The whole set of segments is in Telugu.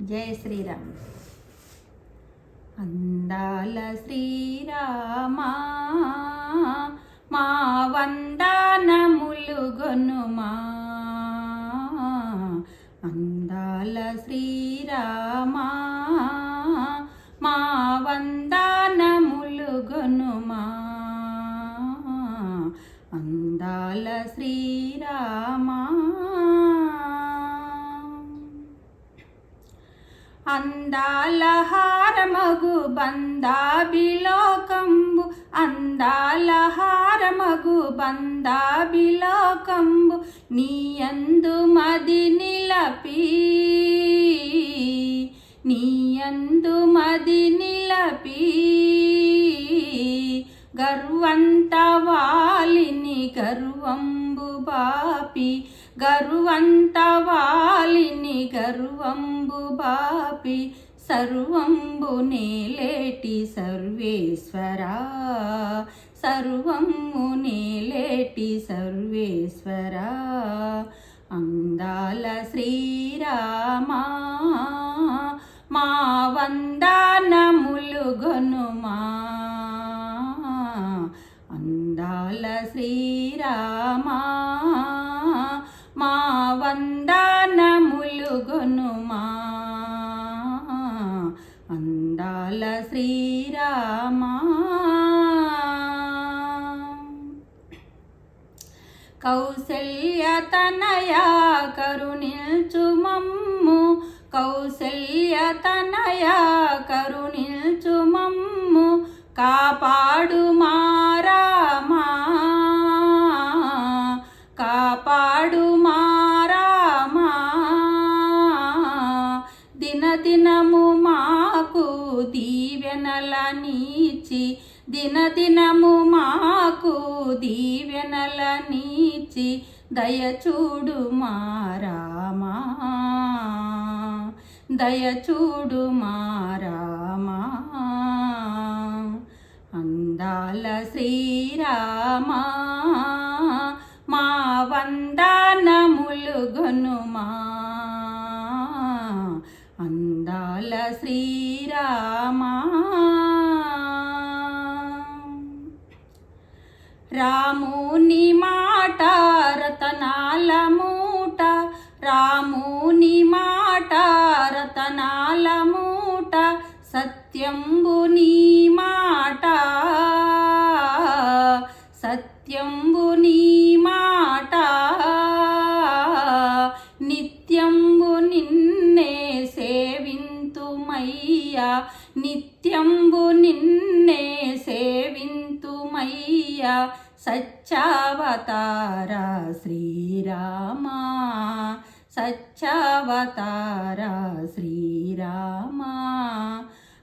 జై శ్రీరామ్. అందాల శ్రీరామా మా వందనములు గొనుమా. అందాల శ్రీరామా మా వందనములు గొనుమా. అందాల శ్రీరామా. అందాల హారమగు బందాభిలోకంబు, అందాల హారమగు బందాభిలోకంబు నీయందు మది నిలపి, నీయందు మది నిలపి గర్వంత వాలిని గర్వంబు బాపి, గర్వంత వాలిని గర్వంబు బాపి సర్వంబు నేలేటి సర్వేశ్వరా, సర్వంబు నేలేటి సర్వేశ్వరా. అందాల శ్రీరామా మా వందనములు గొనుమా. అందాల శ్రీరామా మా వందనములు గొనుమా. అందాల శ్రీరామా. కౌసల్య తనయా కరుణిల్చు మమ్ము, కౌసల్య తనయా కరుణిల్చు మమ్ము కాపాడు మారామా, కాపాడు మారామా. దినదినము మాకు దీవెనల నీచి, దినదినము మాకు దీవెనల నీచి దయచూడు మారామా, దయచూడు మారామా. అందాల శ్రీరామా మా వందనములు గొనుమా. అందాల శ్రీరామా. రాముని మాట రతనాల మూట, రాముని మాట రతనాల మూట సత్యంబు నీ మాట, సత్యంబు నీ మాట. నిత్యంబు నిన్నే సేవింతుమయ్యా, నిత్యంబు నిన్నే సేవింతుమయ్యా. సత్యావతార శ్రీరామా, సత్యావతార శ్రీరామా.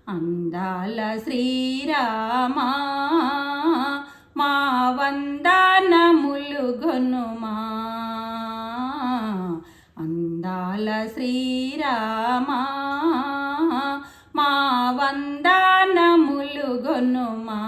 అందాల శ్రీరామా మా వందనములు గొనుమా. అందాల శ్రీరామా మా వందనములు గొనుమా.